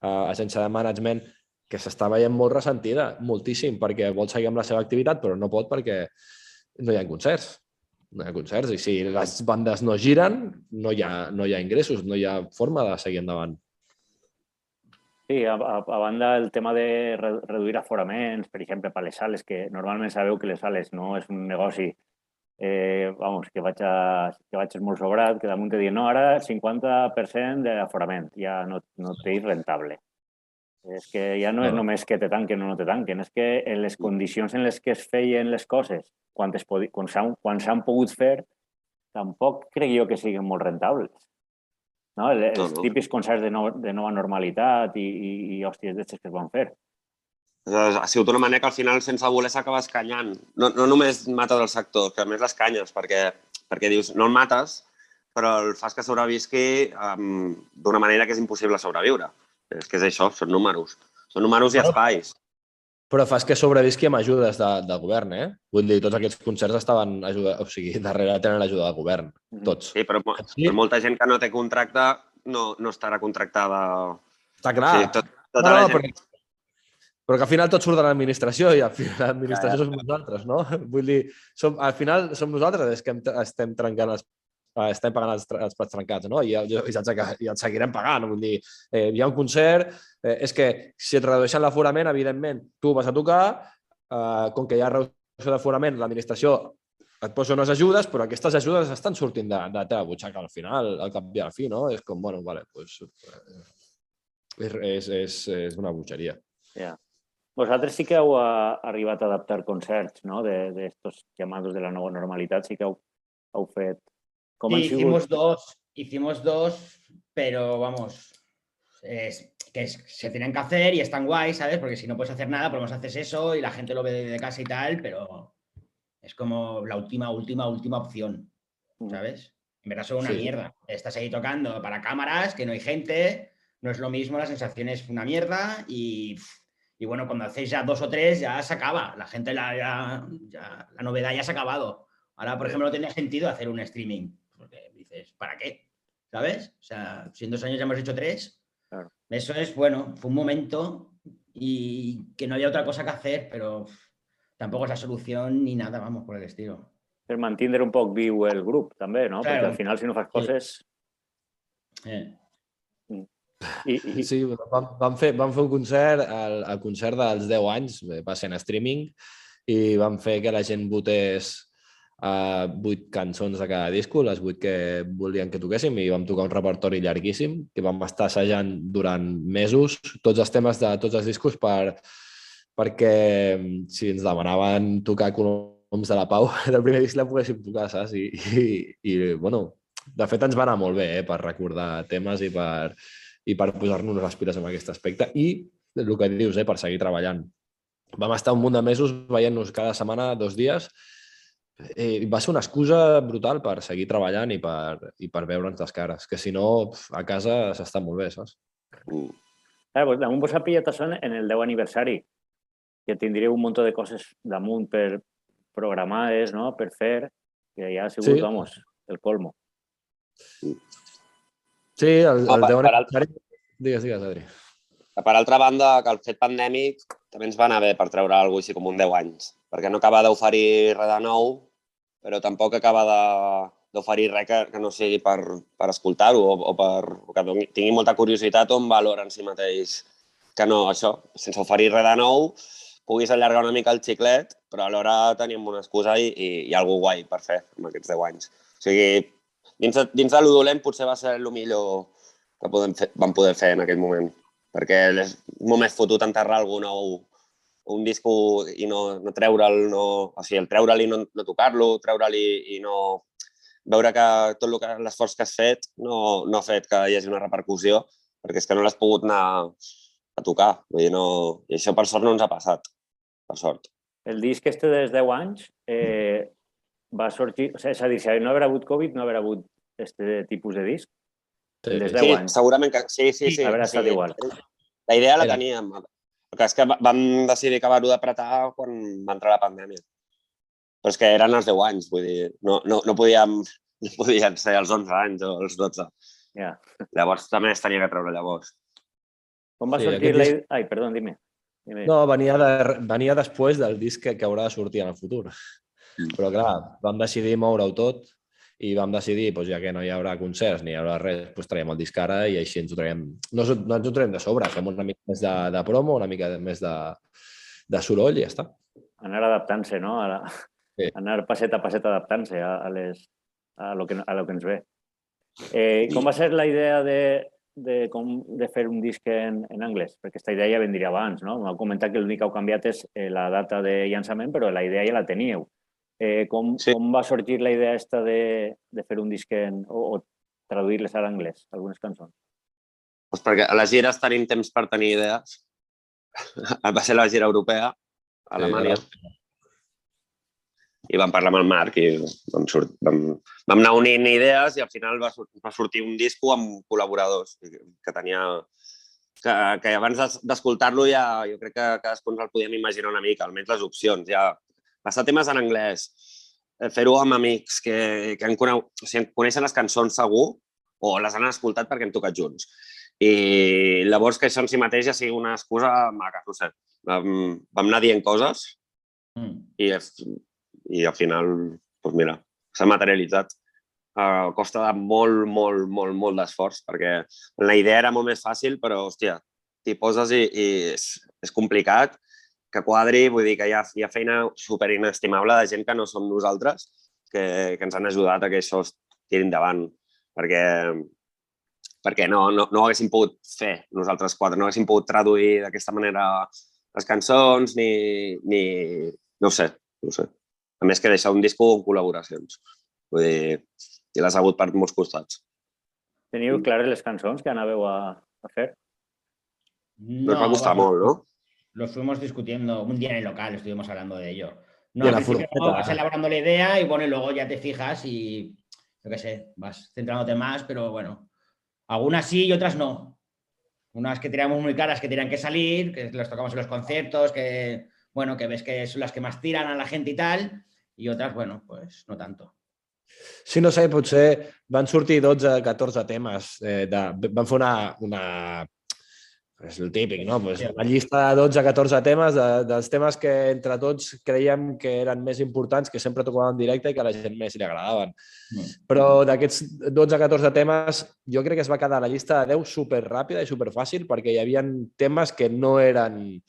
agència de management que s'està veient molt ressentida, moltíssim, perquè vol seguir amb la seva activitat, però no pot perquè no hi ha concerts. No hi ha concerts i si les bandes no giren, no hi ha ingressos, no hi ha forma de seguir endavant. Sí, a banda el tema de reduir aforaments, per exemple, per les sales, que normalment sabeu que les sales no és un negoci que vaig molt sobrat, que damunt te diuen, no, ara 50% d'aforament, ja no és rentable. És que ja no és només que te tanquen o no te tanquen, és que en les condicions en les que es feien les coses, quan s'han pogut fer, tampoc crec jo que siguin molt rentables. Els típics concerts de nova normalitat i hòsties d'aquestes que es van fer. Ha sigut una manera que al final, sense voler, s'acaba escanyant. No només mates el sector, que a més les canyes, perquè dius, no el mates, però el fas que sobrevisqui d'una manera que és impossible sobreviure. És que és això, són números. Són números i espais. Però fas que sobrevisqui amb ajudes del govern, eh? Vull dir, tots aquests concerts estaven darrere tenen l'ajuda del govern, tots. Sí, però molta gent que no té contracte no estarà contractada. Està clar. Però que al final tot surt de l'administració i al final l'administració som nosaltres, no? Vull dir, al final som nosaltres els que estem pagant els plats trencats, no? I els seguirem pagant. Vull dir, hi ha un concert, és que si et redueixen l'aforament, evidentment, tu vas a tocar, com que hi ha reducció d'aforament, l'administració et posa unes ajudes, però aquestes ajudes estan sortint de la teva butxaca al final, al cap i a la fi, no? És com, bueno, vale, doncs és una butxeria. Vosaltres sí que heu arribat a adaptar concerts, no? D'estos llamados de la nova normalitat, sí que heu fet. Com han Sí, sigut? hicimos dos, pero vamos, se tienen que hacer y están guay, ¿sabes? Porque si no puedes hacer nada, por lo menos haces eso y la gente lo ve desde casa y tal, pero es como la última opción, ¿sabes? En verdad son una Sí. mierda. Estás ahí tocando para cámaras, que no hay gente, no es lo mismo, la sensación es una mierda y bueno, cuando hacéis ya 2 o 3 ya se acaba. La gente, la novedad ya se ha acabado. Ahora, por ejemplo, no tiene sentido hacer un streaming, porque dices, ¿para qué? ¿Sabes? O sea, si en 2 años ya hemos hecho 3, Claro. eso es, bueno, fue un momento y que no había otra cosa que hacer, pero tampoco es la solución ni nada, vamos, por el estilo. Per mantindre un poc viu el grup, també, no? Perquè Claro. al final, si no fas Sí. coses... Sí, vam fer un concert, el concert dels 10 anys, va ser en streaming, i vam fer que la gent votés 8 cançons de cada disco, les 8 que volien que toquéssim, i vam tocar un repertori llarguíssim, que vam estar assajant durant mesos, tots els temes de tots els discos, perquè si ens demanaven tocar Coloms de la Pau del primer disc la poguéssim tocar, saps? I bueno, de fet ens va anar molt bé, per recordar temes i per posar-nos les piles en aquest aspecte. I el que dius, per seguir treballant. Vam estar un munt de mesos veient-nos cada setmana, 2 dies, i va ser una excusa brutal per seguir treballant i per veure'ns les cares, que si no, a casa s'està molt bé, saps? Claro, pues damunt vos ha pillat això en el 10 aniversari, que tindríeu un munt de coses damunt per programades, no?, per fer, que ja ha sigut, Sí. vamos, el colmo. Sí, el 10 per aniversari... Digues, Adri. Per altra banda, que el fet pandèmic també ens va anar bé per treure alguna cosa així com un 10 anys, perquè no acaba d'oferir res de nou, però tampoc acaba d'oferir res que no sigui per escoltar-ho o que tingui molta curiositat o un valor en si mateix. Que no, això, sense oferir res de nou, puguis allargar una mica el xiclet, però alhora teníem una excusa i alguna guai per fer amb aquests 10 anys. O sigui, dins de lo dolent potser va ser el millor que vam poder fer en aquell moment, perquè és molt més fotut enterrar algú nou, un disco i no treure'l, o sigui, el treure'l i no tocar-lo, treure'l i no... veure que tot l'esforç que has fet no ha fet que hi hagi una repercussió, perquè és que no l'has pogut anar a tocar. Vull dir, no... I això per sort no ens ha passat, per sort. El disc este dels 10 anys va sorgir... O sigui, és a dir, si no hagués hagut Covid, no hagués hagut este tipus de disc. El dels 10 anys. Segurament que sí. Haurà estat igual. La idea la teníem. El que és que vam decidir acabar-ho d'apretar quan va entrar la pandèmia. Però és que eren els 10 anys, vull dir, no podien ser els 11 anys o els 12. Ja. Llavors també es tenia que treure llavors. Com va sortir la idea... Ai, perdó, dime. No, venia després del disc que haurà de sortir en el futur. Però clar, vam decidir moure-ho tot i vam decidir, ja que no hi haurà concerts ni hi haurà res, traiem el disc ara i així ens ho traiem. No ens ho traiem de sobre, fem una mica més de promo, una mica més de soroll i ja està. Anar adaptant-se, no? Anar passet a passet adaptant-se a lo que ens ve. Com va ser la idea de fer un disc en anglès? Perquè aquesta idea ja vendria abans, no? M'heu comentat que l'únic que heu canviat és la data de llançament, però la idea ja la teníeu. Com va sorgir la idea esta de fer un disc o traduir-les a l'anglès, algunes cançons? Doncs perquè a les gires tenim temps per tenir idees. Va ser la gira europea, a Alemanya. I vam parlar amb el Marc i vam anar unint idees i al final va sortir un disco amb col·laboradors que tenia... que abans d'escoltar-lo ja jo crec que cadascun el podíem imaginar una mica, almenys les opcions. Ja passar temes en anglès, fer-ho amb amics que coneixen les cançons segur o les han escoltat perquè hem tocat junts. I llavors que això en si mateix ja sigui una excusa maca, no sé. Vam anar dient coses i al final, doncs mira, s'ha materialitzat a costa de molt d'esforç, perquè la idea era molt més fàcil, però, hòstia, t'hi poses i és complicat que quadri, vull dir que hi ha feina superinestimable de gent que no som nosaltres, que ens han ajudat a que això es tiri endavant, perquè no ho haguéssim pogut fer nosaltres quatre, no haguéssim pogut traduir d'aquesta manera les cançons, ni... No ho sé, no ho sé. A més que deixar un disco en col·laboracions. Vull dir, i l'has hagut per molts costats. Teniu clares les cançons que anàveu a fer? No us va costar molt, no? Lo fuimos discutiendo un día en el local, estuvimos hablando de ello. No, Y en al la principio no, furgoneta. vas elaborando la idea y bueno, y luego ya te fijas y, yo qué sé, vas centrándote más, pero bueno, algunas sí y otras no. Unas que teníamos muy claras que tenían que salir, que las tocamos en los conciertos, que, bueno, que ves que son las que más tiran a la gente y tal, y otras, bueno, pues no tanto. Sí, no sé, potser van sortir 12, 14 temes. Van fer una... És el típic, no? Pues una llista de 12, 14 temes, dels temes que entre tots creiem que eren més importants, que sempre tocaven en directe i que a la gent més li agradaven. Però d'aquests 12, 14 temes, jo crec que es va quedar la llista de 10 superràpida i superfàcil perquè hi havia temes que no eren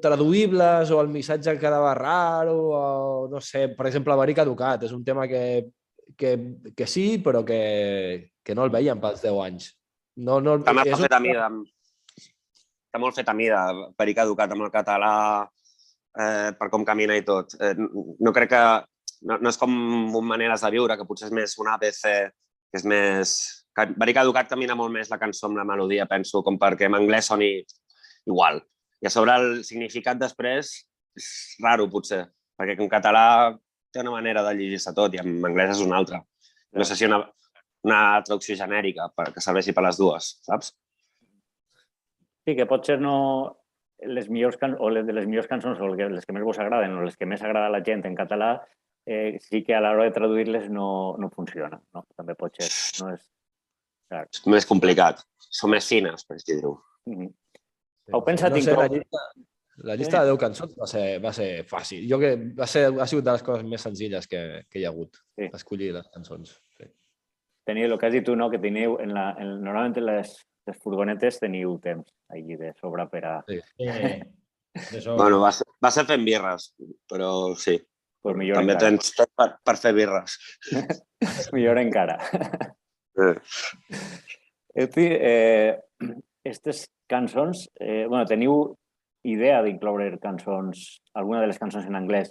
traduïbles o el missatge quedava raro o no sé, per exemple, Verí Caducat és un tema que sí, però que no el veiem pels 10 anys. Està molt fet a mida, Verí Caducat amb el català, per com camina i tot. No crec que... No és com un Maneres de viure, que potser és més un ABC, que és més... Verí Caducat camina molt més la cançó amb la melodia, penso, com perquè en anglès soni igual. I a sobre el significat després és raro, potser, perquè en català té una manera de llegir-se tot i en anglès és una altra. No sé si una traducció genèrica que serveixi per les dues, saps? Sí, que potser no les millors cançons o les que més vos agraden o les que més agrada a la gent en català, sí que a l'hora de traduir-les no funciona. No? També potser no és... Clar. És més complicat. Són més fines, per així dir-ho. Heu pensat incloure... La llista de 10 cançons va ser fàcil. Jo que ha sigut de les coses més senzilles que hi ha hagut, escollir les cançons. Sí. Teniu, el que has dit tu, no? Que teniu, normalment les furgonetes teniu temps allí de sobre per a... Sí. Bueno, va ser fent birres, però sí. Pues millor també encara. tens tot per fer birres. Millor encara. Aquestes cançons, teniu idea d'incloure cançons, alguna de les cançons en anglès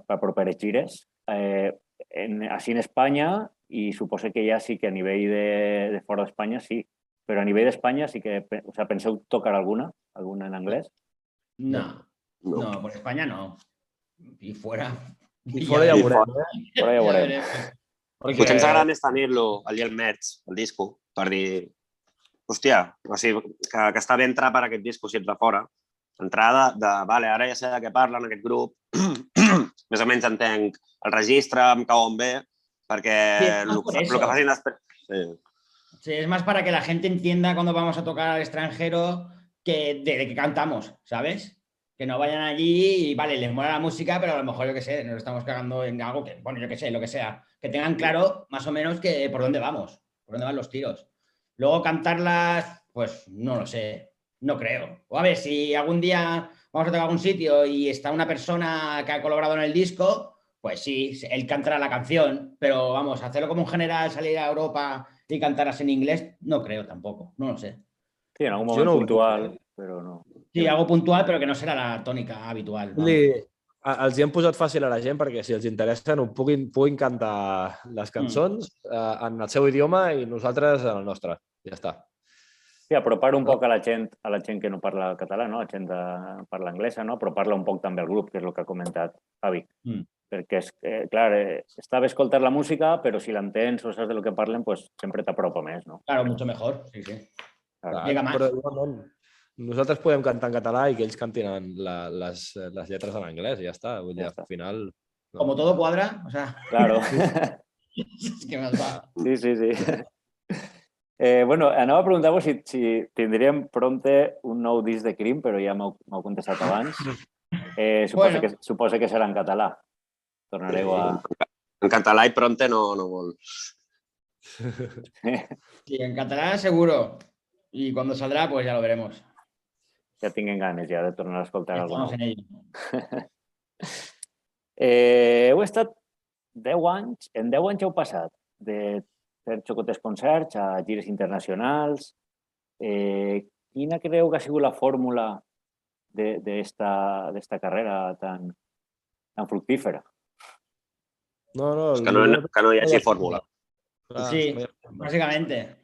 per properes gires, així en Espanya, i suposo que ja sí que a nivell de fora d'Espanya sí, però a nivell d'Espanya sí que, o sea, penseu tocar alguna en anglès? No, por España no. Y fuera... I fora ja veurem. Fora ja veurem. Potser ens agrada més tenir-lo allà al merch, el disco, per dir, hòstia, o sigui, que està bé entrar per aquest disco si ets de fora. Entrada de, vale, ara ja sé de què parlen aquest grup, més o menys entenc el registre, em cauen bé, perquè el que facin després... Sí, es más para que la gente entienda cuando vamos a tocar al extranjero de qué cantamos, ¿sabes? Que no vayan allí y, vale, les mola la música, pero a lo mejor, yo qué sé, nos estamos cagando en algo que, bueno, yo qué sé, lo que sea. Que tengan claro, más o menos, que por dónde vamos, por dónde van los tiros. Luego cantarlas, pues no lo sé, no creo. O a ver, si algún día vamos a tocar a algún sitio y está una persona que ha colaborado en el disco, pues sí, él cantará la canción, pero vamos, hacerlo como un general, salir a Europa y cantarlas en inglés, no creo tampoco, no lo sé. Sí, en algun moment puntual, però no. Sí, algo puntual, però que no serà la tònica habitual. Els hi hem posat fàcil a la gent perquè si els interessen puguin cantar les cançons en el seu idioma i nosaltres en el nostre. Ja està. Sí, apropar un poc a la gent que no parla català, no? A la gent que parla anglesa, no? Apropar-la un poc també al grup, que és el que ha comentat Javi. Perquè, clar, està bé escoltar la música, però si l'entens o saps de lo que parlen, pues sempre t'apropa més, no? Claro, mucho mejor, sí, sí. Clar, però igualment, nosaltres podem cantar en català i que ells cantin les lletres en anglès i ja està. Vull dir, al final... No. Como todo cuadra, o sea... Claro. Es que más va. Sí. Bueno, anava a preguntar-vos si tindríem pronte un nou disc de Crim, però ja m'heu contestat abans. Suposo que serà en català. Tornareu a... En català i pronte no vol. Sí, en català seguro. Y cuando saldrá, pues ya lo veremos. Ja tinguem ganes ja de tornar a escoltar alguna cosa. Heu estat 10 anys, en 10 anys heu passat de fer xocotes concerts a gires internacionals. quina creu que ha sigut la fórmula d'esta carrera tan fructífera? No, És que no hi hagi fórmula. Sí, básicamente.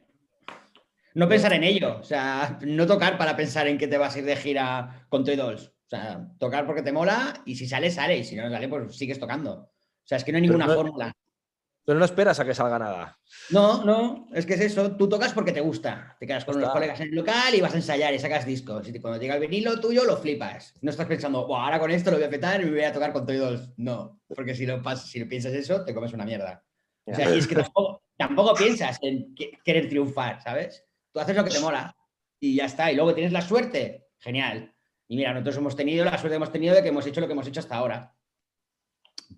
No pensar en ello, o sea, no tocar para pensar en que te vas a ir de gira con Toy Dolls. O sea, tocar porque te mola y si sale, sale. Y si no sale, pues sigues tocando. O sea, es que no hay ninguna fórmula. Pero no esperas a que salga nada. No, es que es eso. Tú tocas porque te gusta. Te quedas con unos está. colegas en el local y vas a ensayar y sacas discos. Y cuando llega el vinilo tuyo, lo flipas. No estás pensando, "Buah, ahora con esto lo voy a petar y me voy a tocar con Toy Dolls". No, porque si lo piensas eso, te comes una mierda. O sea, y es que tampoco piensas en querer triunfar, ¿sabes? Tú haces lo que te mola y ya está. Y luego tienes la suerte. Genial. Y mira, nosotros hemos tenido la suerte que hemos tenido de que hemos hecho lo que hemos hecho hasta ahora.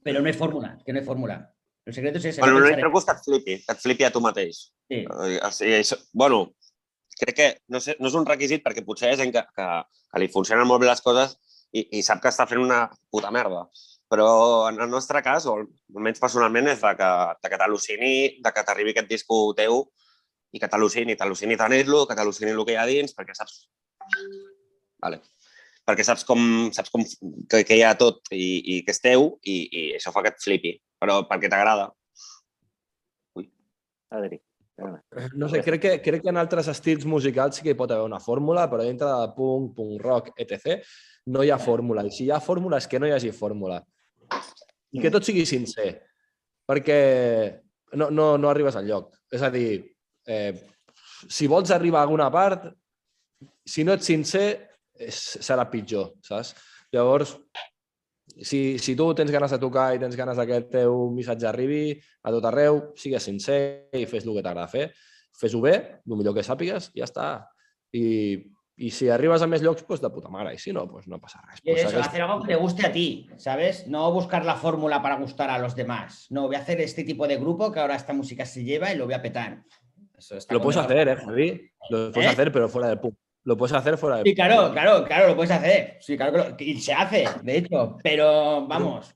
Però no hay fórmula, que no hay fórmula. El secret és ese. Bueno, l'únic truc és que et flipi a tu mateix. Sí. O sigui, bueno, crec que no és un requisit perquè potser hi ha gent que li funcionen molt bé les coses i sap que està fent una puta merda. Però en el nostre cas, o almenys personalment, és de que t'al·lucini, de que t'arribi aquest disco teu i que t'al·lucini tenir-lo, que t'al·lucini el que hi ha dins, perquè saps... Vale. Perquè saps que hi ha tot i que és teu i això fa que et flipi. Però perquè t'agrada. Adri. No sé, crec que en altres estils musicals sí que hi pot haver una fórmula, però dintre de punk rock, etc., no hi ha fórmula. I si hi ha fórmula és que no hi hagi fórmula. I que tot sigui sincer, perquè no arribes enlloc. És a dir, si vols arribar a alguna part, si no ets sincer, serà pitjor, saps? Llavors, si tu tens ganes de tocar i tens ganes que el teu missatge arribi a tot arreu, sigues sincer i fes el que t'agrada fer. Fes-ho bé, el millor que sàpigues, i ja està. Y si arribas a més llocs, pues de puta madre. Y si no, pues no pasa res. Pues eso, hacer algo que te guste a ti, ¿sabes? No buscar la fórmula para gustar a los demás. No, voy a hacer este tipo de grupo que ahora esta música se lleva y lo voy a petar. Eso está lo puedes hacer, Javi. Lo puedes hacer, pero fuera del punk. Lo puedes hacer fuera del punk. Sí, claro, lo puedes hacer. Sí, claro, y se hace, de hecho. Pero, vamos,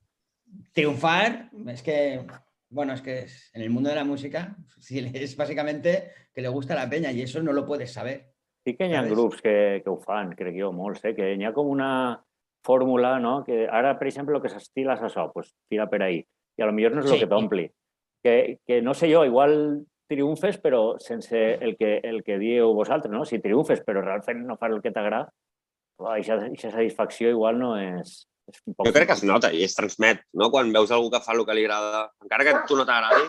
triunfar es que... Bueno, es que en el mundo de la música es básicamente que le gusta a la peña y eso no lo puedes saber. Sí que hi ha grups que ho fan, crec jo, molts, que hi ha com una fórmula, no? Que ara, per exemple, el que s'estila és això, pues, tira per ahí. I potser no és el que t'ompli. Que no sé jo, igual triomfes, però sense el que dieu vosaltres, no? Si triomfes, però realment no fas el que t'agrada, aquesta satisfacció igual no és... Jo crec que es nota i es transmet, no? Quan veus algú que fa el que li agrada, encara que a tu no t'agradi,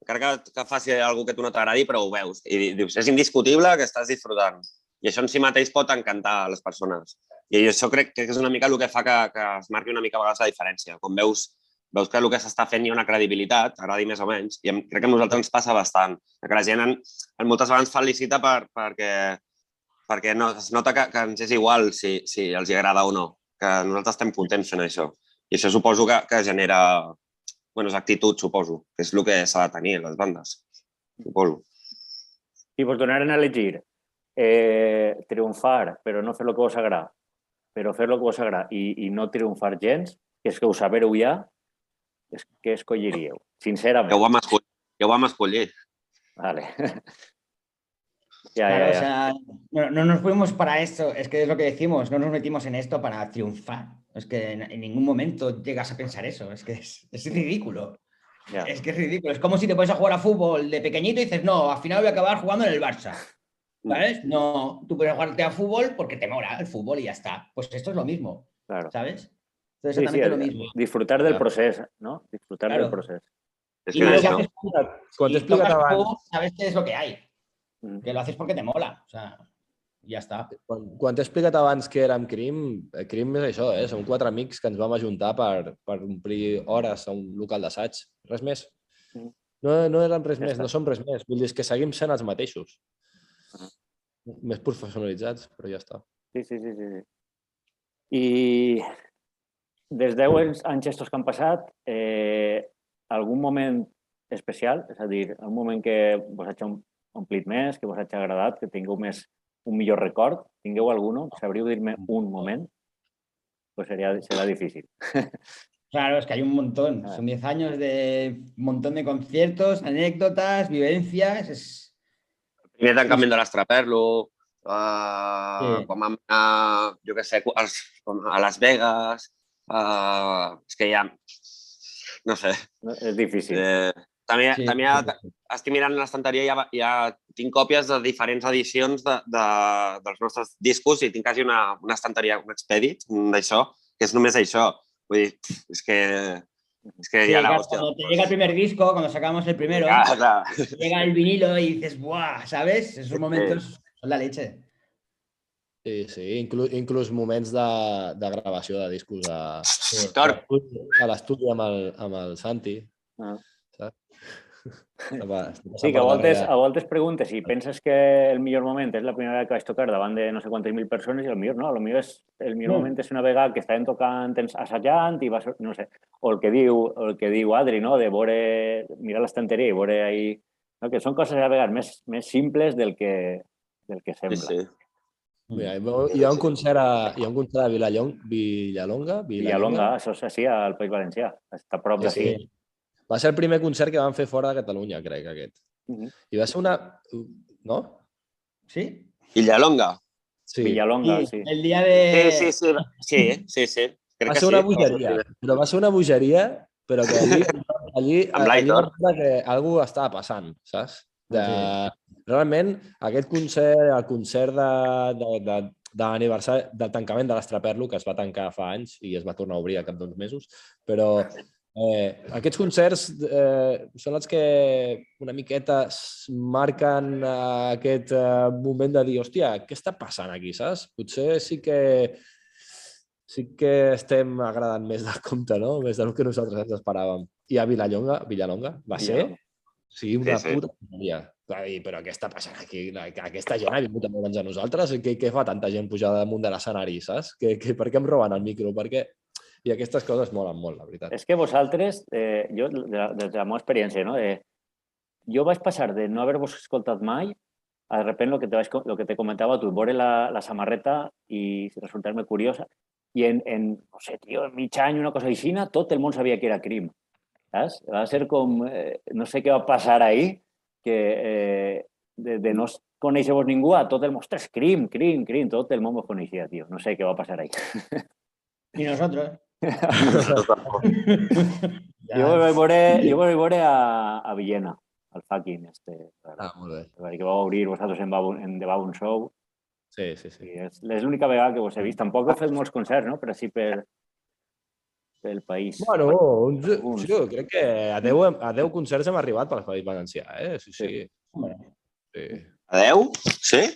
encara que faci alguna que tu no t'agradi, però ho veus. I dius, és indiscutible que estàs disfrutant. I això en si mateix pot encantar a les persones. I això crec que és una mica el que fa que es marqui una mica a vegades la diferència. Quan veus que el que s'està fent hi ha una credibilitat, agradi més o menys, i crec que a nosaltres ens passa bastant. Que la gent moltes vegades fa licita perquè es nota que ens és igual si els agrada o no, que nosaltres estem contents fent això. I això suposo que genera... Bueno, és actitud, suposo, que és el que s'ha de tenir les bandes, suposo. Si vos donaren a elegir triomfar, però no fer el que vos agrada, però fer el que vos agrada i no triomfar gens, que és que ho sabereu ja, què escolliríeu? Sincerament. Ja ho vam escollir. Vale. Claro, o sea, no nos fuimos para esto, es que es lo que decimos, no nos metimos en esto para triunfar. Es que en ningún momento llegas a pensar eso, es que es ridículo. Yeah. Es que es ridículo. Es como si te pones a jugar a fútbol de pequeñito y dices, no, al final voy a acabar jugando en el Barça. ¿Sabes? No, tú puedes jugarte a fútbol porque te mola el fútbol y ya está. Pues esto es lo mismo, claro. ¿Sabes? Esto es exactamente lo mismo. Disfrutar del proceso, ¿no? Disfrutar del proceso. Y lo que haces cuando sabes qué es lo que hay. Que lo haces porque te mola, o sea, ja està. Quan t'he explicat abans que érem Crim és això, som 4 amics que ens vam ajuntar per omplir hores a un local d'assaig, res més. No érem res més, no som res més, vull dir que seguim sent els mateixos. Més professionalitzats, però ja està. Sí. I dels 10 anys estos que han passat, algun moment especial, és a dir, un moment que vos hagi omplit més, que vos hagi agradat, que tingueu un millor record? ¿Tingueu alguno? ¿Sabríeu dir-me un moment? Pues será difícil. Claro, es que hay un montón. Son 10 años de un montón de conciertos, anécdotas, vivencias. Primer tancament de l'Estraperlo, quan vam anar, jo què sé, a Las Vegas, és que ja, no sé. És difícil. També estic mirant l'estanteria i ja tinc còpies de diferents edicions dels nostres discos i tinc quasi una estanteria, un expedit d'això, que és només això. Vull dir, és que ya la hostia. Cuando te llega el primer disco, cuando sacamos el primero, llega el vinilo y dices, ¡buah! ¿Sabes? Esos momentos son la leche. Sí, inclús moments de gravació de discos a l'estudi amb el Santi. Saps? Sí, que a voltes preguntes si penses que el millor moment és la primera vegada que vaig tocar davant de no sé quantes mil persones i el millor no, el millor moment és una vegada que estàvem tocant, assajant i vas, no sé, o el que diu Adri, no? De mirar l'estanteria i veure ahí, no? Que són coses a vegades més simples del que sembla. Sí. Mira, hi ha un concert a Villalonga, això és així, al País Valencià, està a prop d'ací. Va ser el primer concert que van fer fora de Catalunya, crec, aquest. I va ser una... No? Sí? Villalonga. Sí. Villalonga, sí. El dia de... Sí. Va ser una bogeria, però va ser una bogeria, però que allí va ser que algú estava passant, saps? Realment, aquest concert, el concert de l'aniversari del tancament de l'Estraperlo, que es va tancar fa anys i es va tornar a obrir al cap d'uns mesos, però aquests concerts són els que una miqueta marquen aquest moment de dir, hòstia, què està passant aquí, saps? Potser sí que estem agradant més del compte, no? Més del que nosaltres ens esperàvem. I a Villalonga va ser una puta tonteria. Va dir, però què està passant aquí? Aquesta gent ha vingut a moure'ns a nosaltres? Què fa tanta gent pujada damunt de l'escenari, saps? Per què em roben el micro? Per què? I aquestes coses molen molt, la veritat. És que vosaltres, jo, des de la meva experiència, no? Jo vaig passar de no haver-vos escoltat mai a de repente lo que te comentaba tu, veure la samarreta i resultar-me curiosa. I no sé, tio, en mig any, una cosa així, tot el món sabia que era Cream. Saps? Va ser com... no sé què va passar ahí, que de no conèixer-vos ningú a tot el món, ostres, Cream, tot el món vos coneixia, tio. No sé què va passar ahí. Y nosotros. Jo vaig veure a Villena, al fucking molt bé. que vau obrir vosaltres en The Baboon Show. Sí. És l'única vegada que vos he vist. Tampoc he fet molts concerts, no? Però sí pel país. Bueno, jo crec que a 10 concerts hem arribat pel País Valencià, Sí. A 10? Sí?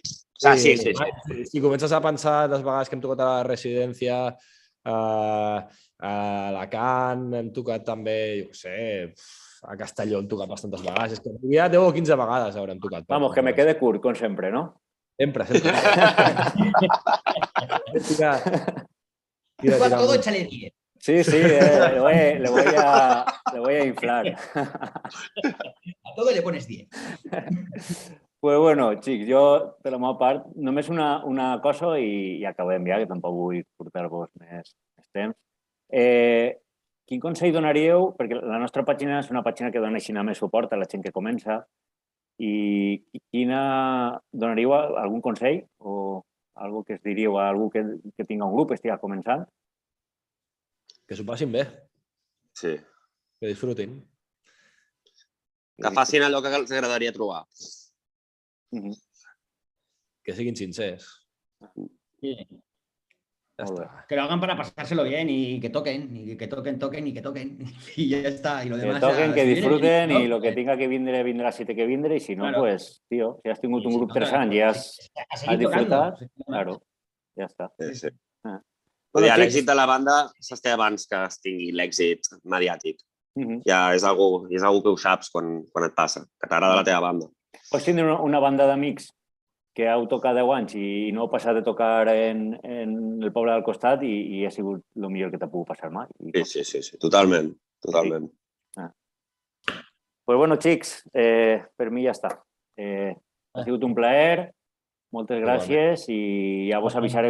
Sí. Si comences a pensar les vegades que hem tocat a la residència, a Alacant, hem tocat també, jo què sé, a Castelló hem tocat bastantes vegades. És que ja 10 o 15 vegades haurem tocat. Vamos, que me quede curt, com sempre, no? Sempre. Tira todo, échale 10. Sí, le voy a inflar. A todo le pones 10. Pues bueno, xics, jo, per la meva part, només una cosa i acabem ja, que tampoc vull portar-vos més temps. Quin consell donaríeu? Perquè la nostra pàgina és una pàgina que dona així més suport a la gent que comença. I donaríeu algun consell o algo que es diríeu a algú que tinga un grup, estigui començant? Que s'ho passin bé. Sí. Que disfrutin. Que facin allò que els agradaria trobar. Que siguin sincers. Sí. Ya está. Que lo hagan para pasárselo bien y que toquen, y que toquen. Y ya está. Y lo demás, que toquen, que disfruten y lo que pues, tenga que vindre, vindrà si té que vindre. I si no, claro. pues, tío, si has tingut un grup 3 claro, anys i has disfrutat, claro, ja està. Sí. Bueno, l'èxit de la banda s'està abans que es tingui l'èxit mediàtic. Ja és algú que ho saps quan et passa, que t'agrada la teva banda. Pots tindre una banda d'amics que heu tocat 10 anys i no heu passat de tocar en el poble del costat i ha sigut el millor que t'ha pogut passar mai. Sí, totalment. Pues bueno, xics, per mi ja està. Ha sigut un plaer, moltes gràcies i ja vos avisaré